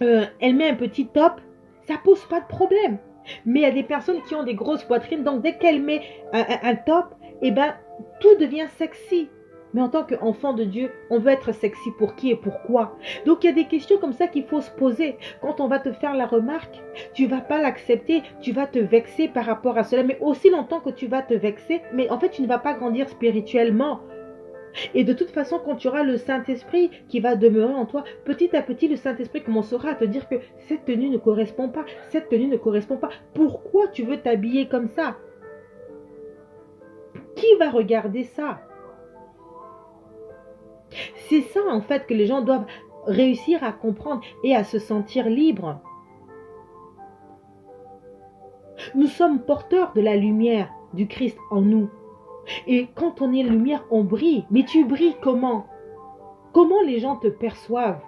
un petit top, ça pose pas de problème. Mais il y a des personnes qui ont des grosses poitrines. Donc dès qu'elle met un top, eh ben, tout devient sexy. Mais en tant qu'enfant de Dieu, on veut être sexy pour qui et pourquoi? Donc il y a des questions comme ça qu'il faut se poser. Quand on va te faire la remarque, tu ne vas pas l'accepter, tu vas te vexer par rapport à cela. Mais aussi longtemps que tu vas te vexer, mais en fait tu ne vas pas grandir spirituellement. Et de toute façon, quand tu auras le Saint-Esprit qui va demeurer en toi, petit à petit, le Saint-Esprit commencera à te dire que cette tenue ne correspond pas, cette tenue ne correspond pas. Pourquoi tu veux t'habiller comme ça? Qui va regarder ça? C'est ça en fait que les gens doivent réussir à comprendre et à se sentir libres. Nous sommes porteurs de la lumière du Christ en nous. Et quand on est lumière, on brille. Mais tu brilles comment? Comment les gens te perçoivent?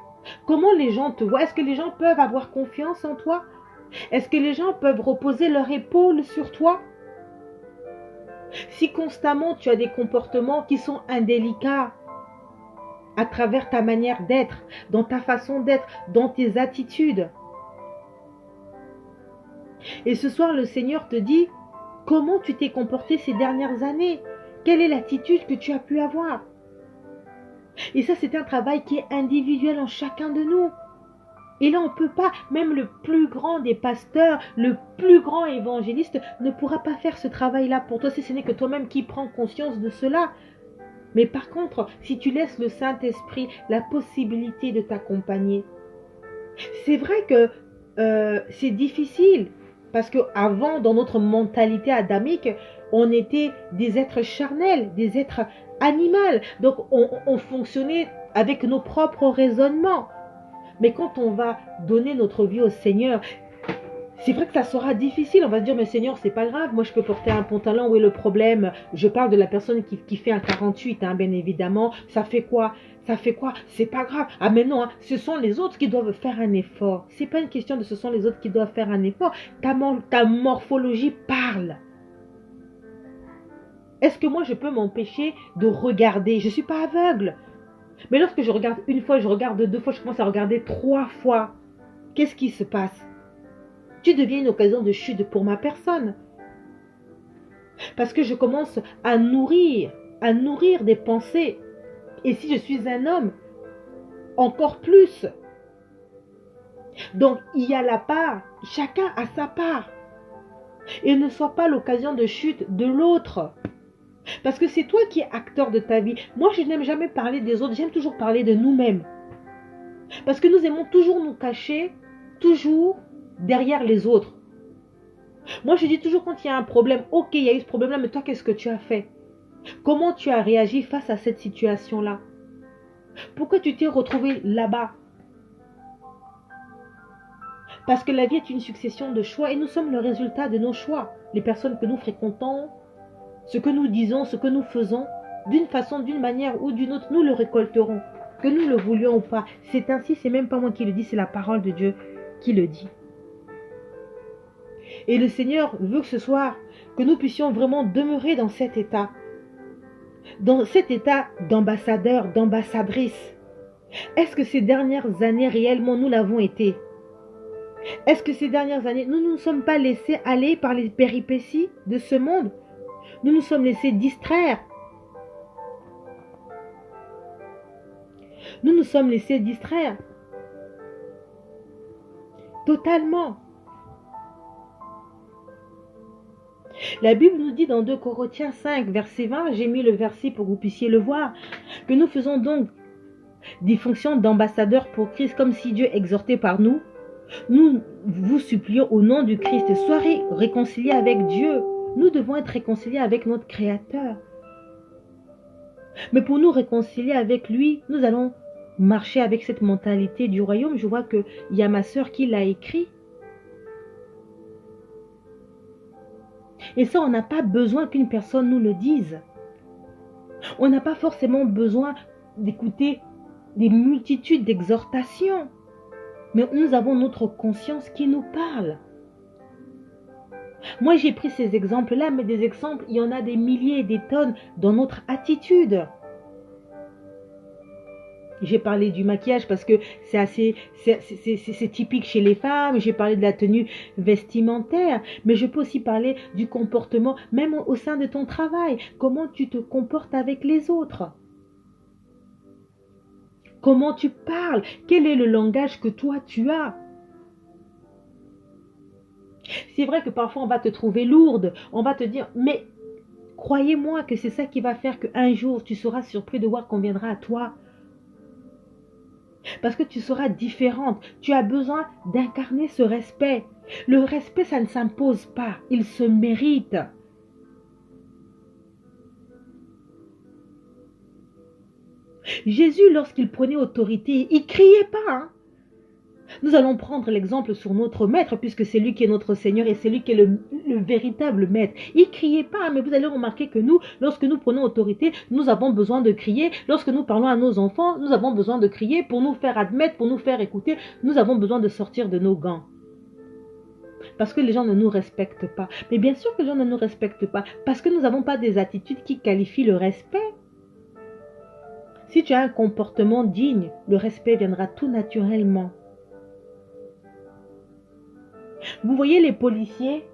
Comment les gens te voient? Est-ce que les gens peuvent avoir confiance en toi? Est-ce que les gens peuvent reposer leur épaule sur toi? Si constamment tu as des comportements qui sont indélicats à travers ta manière d'être, dans ta façon d'être, dans tes attitudes. Et ce soir, le Seigneur te dit, comment tu t'es comporté ces dernières années? Quelle est l'attitude que tu as pu avoir? Et ça, c'est un travail qui est individuel en chacun de nous. Et là, on ne peut pas, même le plus grand des pasteurs, le plus grand évangéliste ne pourra pas faire ce travail-là pour toi si ce n'est que toi-même qui prends conscience de cela. Mais par contre, si tu laisses le Saint-Esprit la possibilité de t'accompagner, c'est vrai que c'est difficile. Parce qu'avant, dans notre mentalité adamique, on était des êtres charnels, des êtres animaux. Donc, on fonctionnait avec nos propres raisonnements. Mais quand on va donner notre vie au Seigneur, c'est vrai que ça sera difficile. On va se dire, mais Seigneur, c'est pas grave. Moi, je peux porter un pantalon. Où est le problème? Je parle de la personne qui fait un 48, hein, bien évidemment. Ça fait quoi? Ça fait quoi? C'est pas grave. Ah, mais non, hein, ce sont les autres qui doivent faire un effort. C'est pas une question de ce sont les autres qui doivent faire un effort. Ta morphologie parle. Est-ce que moi, je peux m'empêcher de regarder? Je ne suis pas aveugle. Mais lorsque je regarde une fois, je regarde deux fois, je commence à regarder 3 fois. Qu'est-ce qui se passe? Tu deviens une occasion de chute pour ma personne. Parce que je commence à nourrir des pensées. Et si je suis un homme, encore plus. Donc, il y a la part, chacun a sa part. Et ne sois pas l'occasion de chute de l'autre. Parce que c'est toi qui es acteur de ta vie. Moi, je n'aime jamais parler des autres, j'aime toujours parler de nous-mêmes. Parce que nous aimons toujours nous cacher, toujours derrière les autres. Moi, je dis toujours quand il y a un problème, ok, il y a eu ce problème-là, mais toi, qu'est-ce que tu as fait? Comment tu as réagi face à cette situation-là? Pourquoi tu t'es retrouvé là-bas? Parce que la vie est une succession de choix et nous sommes le résultat de nos choix. Les personnes que nous fréquentons, ce que nous disons, ce que nous faisons, d'une façon, d'une manière ou d'une autre, nous le récolterons. Que nous le voulions ou pas. C'est ainsi, c'est même pas moi qui le dis, c'est la parole de Dieu qui le dit. Et le Seigneur veut que ce soir, que nous puissions vraiment demeurer dans cet état d'ambassadeur, d'ambassadrice. Est-ce que ces dernières années réellement nous l'avons été? Est-ce que ces dernières années, nous ne nous sommes pas laissés aller par les péripéties de ce monde? Nous nous sommes laissés distraire. Nous nous sommes laissés distraire. Totalement. La Bible nous dit dans 2 Corinthiens 5, verset 20, j'ai mis le verset pour que vous puissiez le voir, que nous faisons donc des fonctions d'ambassadeurs pour Christ, comme si Dieu exhortait par nous. Nous vous supplions au nom du Christ, soyez réconciliés avec Dieu. Nous devons être réconciliés avec notre Créateur. Mais pour nous réconcilier avec lui, nous allons marcher avec cette mentalité du royaume. Je vois qu'il y a ma sœur qui l'a écrit. Et ça, on n'a pas besoin qu'une personne nous le dise. On n'a pas forcément besoin d'écouter des multitudes d'exhortations. Mais nous avons notre conscience qui nous parle. Moi, j'ai pris ces exemples-là, mais des exemples, il y en a des milliers et des tonnes dans notre attitude. J'ai parlé du maquillage parce que c'est typique chez les femmes. J'ai parlé de la tenue vestimentaire, mais je peux aussi parler du comportement, même au sein de ton travail. Comment tu te comportes avec les autres? Comment tu parles? Quel est le langage que toi tu as? C'est vrai que parfois on va te trouver lourde, on va te dire, mais croyez-moi que c'est ça qui va faire qu'un jour tu seras surpris de voir qu'on viendra à toi. Parce que tu seras différente. Tu as besoin d'incarner ce respect. Le respect, ça ne s'impose pas. Il se mérite. Jésus, lorsqu'il prenait autorité, il ne criait pas. Hein. Nous allons prendre l'exemple sur notre maître, puisque c'est lui qui est notre Seigneur et c'est lui qui est le véritable maître. Il ne criait pas, mais vous allez remarquer que nous, lorsque nous prenons autorité, nous avons besoin de crier. Lorsque nous parlons à nos enfants, nous avons besoin de crier pour nous faire admettre, pour nous faire écouter. Nous avons besoin de sortir de nos gants. Parce que les gens ne nous respectent pas. Mais bien sûr que les gens ne nous respectent pas, parce que nous n'avons pas des attitudes qui qualifient le respect. Si tu as un comportement digne, le respect viendra tout naturellement. Vous voyez les policiers,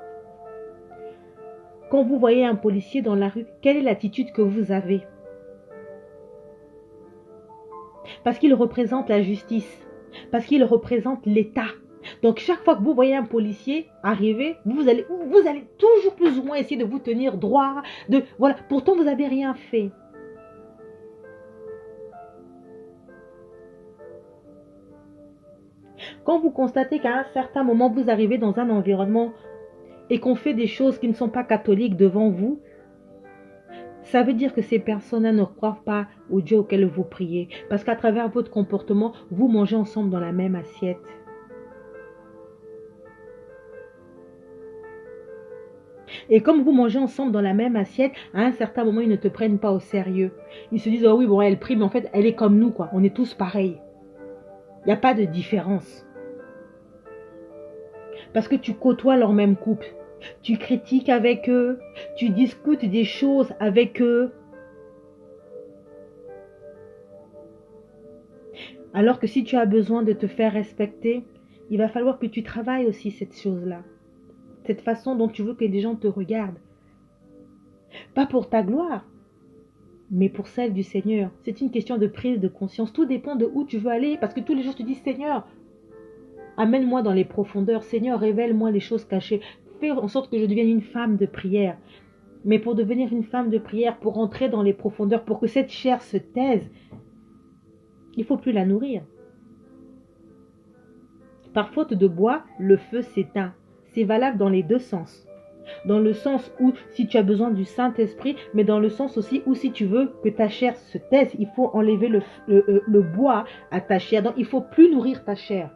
quand vous voyez un policier dans la rue, quelle est l'attitude que vous avez? Parce qu'il représente la justice, parce qu'il représente l'État. Donc chaque fois que vous voyez un policier arriver, vous allez toujours plus ou moins essayer de vous tenir droit. Voilà. Pourtant, vous n'avez rien fait. Quand vous constatez qu'à un certain moment, vous arrivez dans un environnement et qu'on fait des choses qui ne sont pas catholiques devant vous, ça veut dire que ces personnes-là ne croient pas au Dieu auquel vous priez. Parce qu'à travers votre comportement, vous mangez ensemble dans la même assiette. Et comme vous mangez ensemble dans la même assiette, à un certain moment, ils ne te prennent pas au sérieux. Ils se disent, oh oui, bon, elle prie, mais en fait, elle est comme nous, quoi. On est tous pareils. Il n'y a pas de différence. Parce que tu côtoies leur même couple. Tu critiques avec eux. Tu discutes des choses avec eux. Alors que si tu as besoin de te faire respecter, il va falloir que tu travailles aussi cette chose-là. Cette façon dont tu veux que les gens te regardent. Pas pour ta gloire, mais pour celle du Seigneur. C'est une question de prise de conscience. Tout dépend de où tu veux aller. Parce que tous les jours, tu dis, Seigneur, amène-moi dans les profondeurs. Seigneur, révèle-moi les choses cachées. Fais en sorte que je devienne une femme de prière. Mais pour devenir une femme de prière, pour entrer dans les profondeurs, pour que cette chair se taise, il ne faut plus la nourrir. Par faute de bois, le feu s'éteint. C'est valable dans les deux sens. Dans le sens où si tu as besoin du Saint-Esprit, mais dans le sens aussi où si tu veux que ta chair se taise, il faut enlever le bois à ta chair. Donc il ne faut plus nourrir ta chair.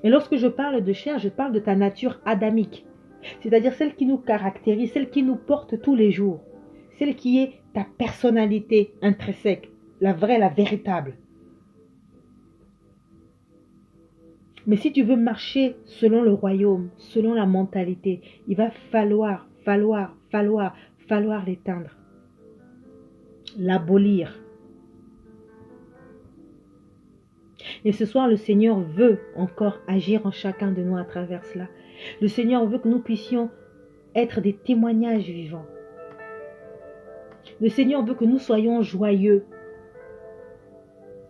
Et lorsque je parle de chair, je parle de ta nature adamique. C'est-à-dire celle qui nous caractérise, celle qui nous porte tous les jours. Celle qui est ta personnalité intrinsèque, la vraie, la véritable. Mais si tu veux marcher selon le royaume, selon la mentalité, il va falloir l'éteindre, l'abolir. Et ce soir, le Seigneur veut encore agir en chacun de nous à travers cela. Le Seigneur veut que nous puissions être des témoignages vivants. Le Seigneur veut que nous soyons joyeux.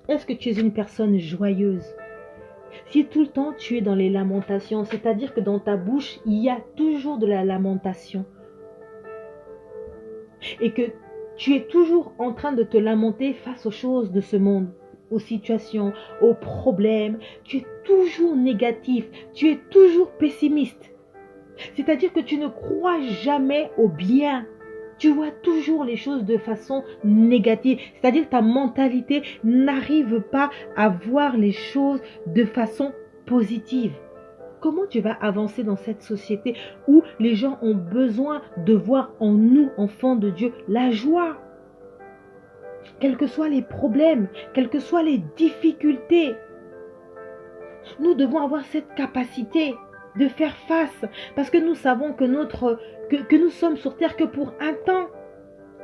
Est-ce que tu es une personne joyeuse? Si tout le temps tu es dans les lamentations, c'est-à-dire que dans ta bouche, il y a toujours de la lamentation. Et que tu es toujours en train de te lamenter face aux choses de ce monde, aux situations, aux problèmes. Tu es toujours négatif, tu es toujours pessimiste. C'est-à-dire que tu ne crois jamais au bien. Tu vois toujours les choses de façon négative. C'est-à-dire que ta mentalité n'arrive pas à voir les choses de façon positive. Comment tu vas avancer dans cette société où les gens ont besoin de voir en nous, enfants de Dieu, la joie? Quels que soient les problèmes, quelles que soient les difficultés, nous devons avoir cette capacité de faire face, parce que nous savons que nous sommes sur terre que pour un temps.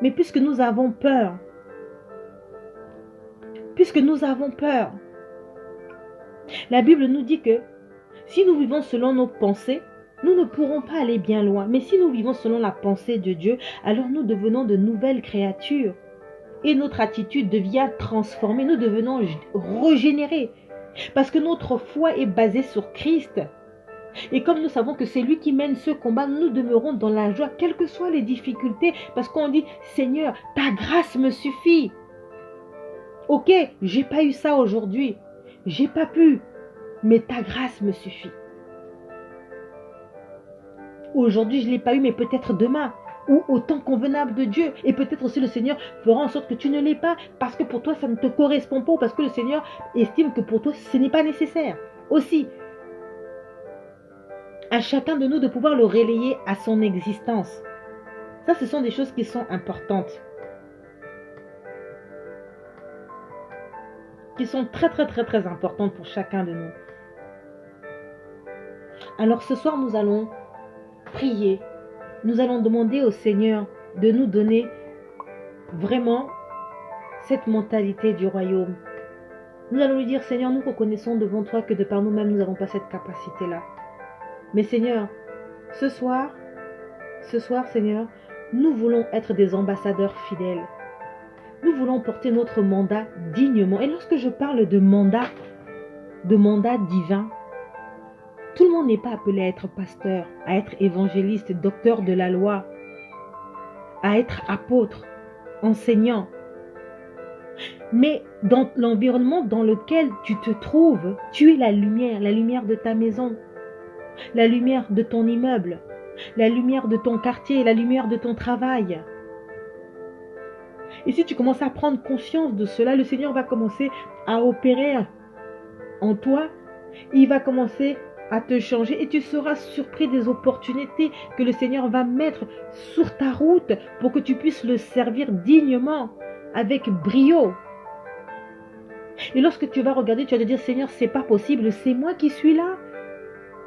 Mais puisque nous avons peur, la Bible nous dit que si nous vivons selon nos pensées, nous ne pourrons pas aller bien loin. Mais si nous vivons selon la pensée de Dieu, alors nous devenons de nouvelles créatures. Et notre attitude devient transformée, nous devenons régénérés. Parce que notre foi est basée sur Christ. Et comme nous savons que c'est lui qui mène ce combat, nous demeurons dans la joie, quelles que soient les difficultés, parce qu'on dit, Seigneur, ta grâce me suffit. Ok, j'ai pas eu ça aujourd'hui, j'ai pas pu, mais ta grâce me suffit. Aujourd'hui, je ne l'ai pas eu, mais peut-être demain, ou au temps convenable de Dieu. Et peut-être aussi le Seigneur fera en sorte que tu ne l'aies pas, parce que pour toi, ça ne te correspond pas, ou parce que le Seigneur estime que pour toi, ce n'est pas nécessaire. Aussi, à chacun de nous de pouvoir le relayer à son existence. Ça, ce sont des choses qui sont importantes. Qui sont très, très, très, très importantes pour chacun de nous. Alors ce soir, nous allons prier. Nous allons demander au Seigneur de nous donner vraiment cette mentalité du royaume. Nous allons lui dire, Seigneur, nous reconnaissons devant toi que de par nous-mêmes, nous n'avons pas cette capacité-là. Mais Seigneur, ce soir, Seigneur, nous voulons être des ambassadeurs fidèles. Nous voulons porter notre mandat dignement. Et lorsque je parle de mandat divin, tout le monde n'est pas appelé à être pasteur, à être évangéliste, docteur de la loi, à être apôtre, enseignant. Mais dans l'environnement dans lequel tu te trouves, tu es la lumière de ta maison. La lumière de ton immeuble, la lumière de ton quartier, la lumière de ton travail. Et si tu commences à prendre conscience de cela, le Seigneur va commencer à opérer en toi. Il va commencer à te changer et tu seras surpris des opportunités que le Seigneur va mettre sur ta route pour que tu puisses le servir dignement, avec brio. Et lorsque tu vas regarder, tu vas te dire, Seigneur, c'est pas possible, c'est moi qui suis là.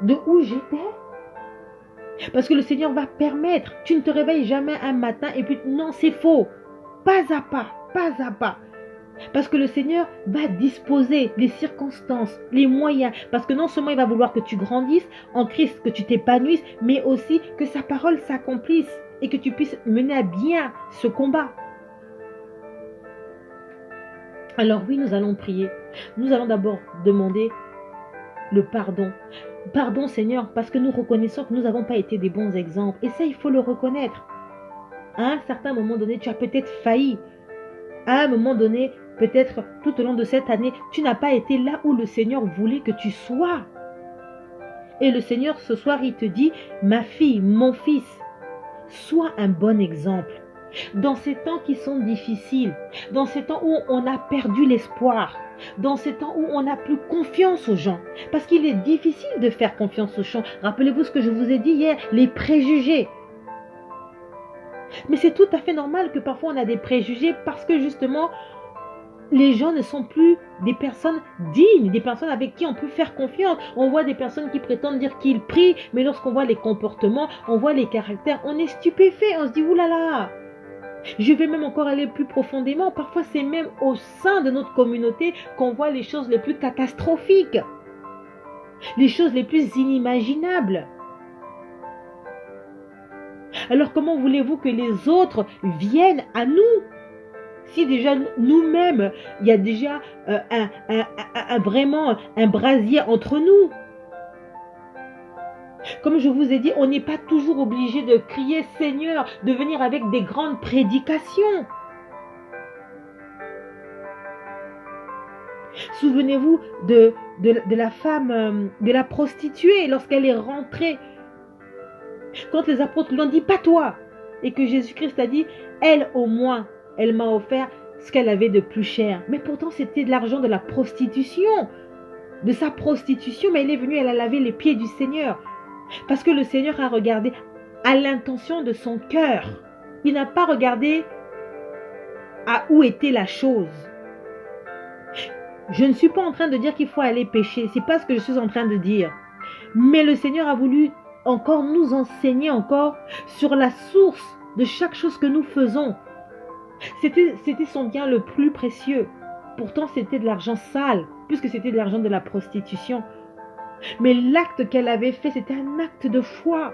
De où j'étais. Parce que le Seigneur va permettre. Tu ne te réveilles jamais un matin et puis non, c'est faux. Pas à pas, pas à pas. Parce que le Seigneur va disposer les circonstances, les moyens. Parce que non seulement il va vouloir que tu grandisses en Christ, que tu t'épanouisses, mais aussi que sa parole s'accomplisse et que tu puisses mener à bien ce combat. Alors oui, nous allons prier. Nous allons d'abord demander le pardon. Pardon Seigneur, parce que nous reconnaissons que nous n'avons pas été des bons exemples. Et ça, il faut le reconnaître. À un certain moment donné, tu as peut-être failli. À un moment donné, peut-être tout au long de cette année, tu n'as pas été là où le Seigneur voulait que tu sois. Et le Seigneur, ce soir, il te dit, ma fille, mon fils, sois un bon exemple. Dans ces temps qui sont difficiles, dans ces temps où on a perdu l'espoir, dans ces temps où on n'a plus confiance aux gens, parce qu'il est difficile de faire confiance aux gens. Rappelez-vous ce que je vous ai dit hier, les préjugés. Mais c'est tout à fait normal que parfois on a des préjugés parce que justement, les gens ne sont plus des personnes dignes, des personnes avec qui on peut faire confiance. On voit des personnes qui prétendent dire qu'ils prient, mais lorsqu'on voit les comportements, on voit les caractères, on est stupéfait, on se dit oulala. Je vais même encore aller plus profondément. Parfois, c'est même au sein de notre communauté qu'on voit les choses les plus catastrophiques, les choses les plus inimaginables. Alors comment voulez-vous que les autres viennent à nous si déjà nous-mêmes, il y a déjà vraiment un brasier entre nous? Comme je vous ai dit, on n'est pas toujours obligé de crier Seigneur, de venir avec des grandes prédications. Souvenez-vous de la femme, de la prostituée, lorsqu'elle est rentrée. Quand les apôtres lui ont dit, pas toi, et que Jésus-Christ a dit, elle au moins, elle m'a offert ce qu'elle avait de plus cher. Mais pourtant, c'était de l'argent de la prostitution, de sa prostitution, mais elle est venue, elle a lavé les pieds du Seigneur. Parce que le Seigneur a regardé à l'intention de son cœur. Il n'a pas regardé à où était la chose. Je ne suis pas en train de dire qu'il faut aller pécher. Ce n'est pas ce que je suis en train de dire. Mais le Seigneur a voulu encore nous enseigner encore sur la source de chaque chose que nous faisons. C'était son bien le plus précieux. Pourtant, c'était de l'argent sale, puisque c'était de l'argent de la prostitution. Mais l'acte qu'elle avait fait, c'était un acte de foi.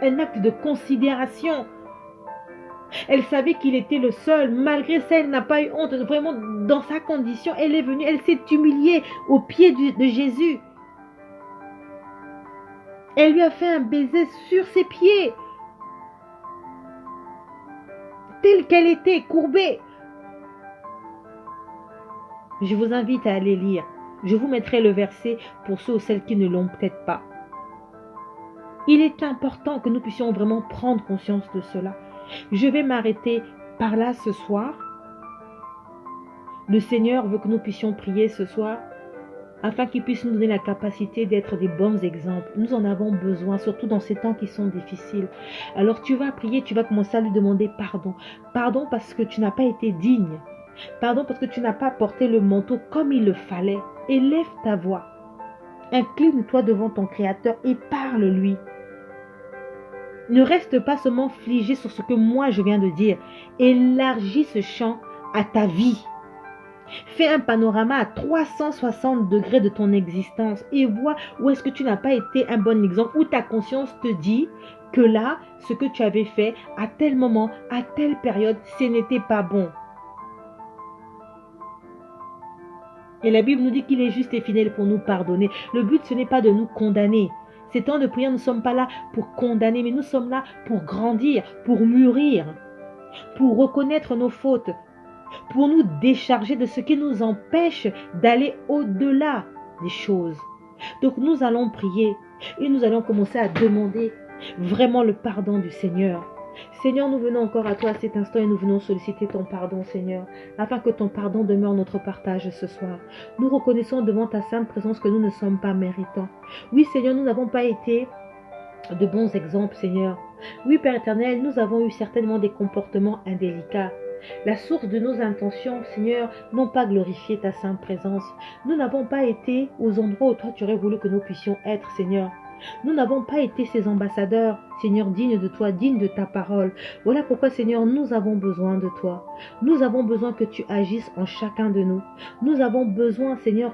Un acte de considération. Elle savait qu'il était le seul. Malgré ça, elle n'a pas eu honte. Vraiment, dans sa condition, elle est venue, elle s'est humiliée aux pieds de Jésus. Elle lui a fait un baiser sur ses pieds. Telle qu'elle était, courbée. Je vous invite à aller lire. Je vous mettrai le verset pour ceux ou celles qui ne l'ont peut-être pas. Il est important que nous puissions vraiment prendre conscience de cela. Je vais m'arrêter par là ce soir. Le Seigneur veut que nous puissions prier ce soir afin qu'il puisse nous donner la capacité d'être des bons exemples. Nous en avons besoin, surtout dans ces temps qui sont difficiles. Alors tu vas prier, tu vas commencer à lui demander pardon. Pardon parce que tu n'as pas été digne. Pardon parce que tu n'as pas porté le manteau comme il le fallait. Élève ta voix. Incline-toi devant ton Créateur et parle-lui. Ne reste pas seulement figé sur ce que moi je viens de dire. Élargis ce champ à ta vie. Fais un panorama à 360 degrés de ton existence et vois où est-ce que tu n'as pas été un bon exemple, où ta conscience te dit que là, ce que tu avais fait à tel moment, à telle période, ce n'était pas bon. Et la Bible nous dit qu'il est juste et fidèle pour nous pardonner. Le but, ce n'est pas de nous condamner. Ces temps de prière, nous ne sommes pas là pour condamner, mais nous sommes là pour grandir, pour mûrir, pour reconnaître nos fautes, pour nous décharger de ce qui nous empêche d'aller au-delà des choses. Donc nous allons prier et nous allons commencer à demander vraiment le pardon du Seigneur. Seigneur, nous venons encore à toi à cet instant et nous venons solliciter ton pardon, Seigneur, afin que ton pardon demeure notre partage ce soir. Nous reconnaissons devant ta sainte présence que nous ne sommes pas méritants. Oui, Seigneur, nous n'avons pas été de bons exemples, Seigneur. Oui, Père éternel, nous avons eu certainement des comportements indélicats. La source de nos intentions, Seigneur, n'ont pas glorifié ta sainte présence. Nous n'avons pas été aux endroits où toi tu aurais voulu que nous puissions être, Seigneur. Nous n'avons pas été ces ambassadeurs, Seigneur, dignes de toi, dignes de ta parole. Voilà pourquoi, Seigneur, nous avons besoin de toi. Nous avons besoin que tu agisses en chacun de nous. Nous avons besoin, Seigneur,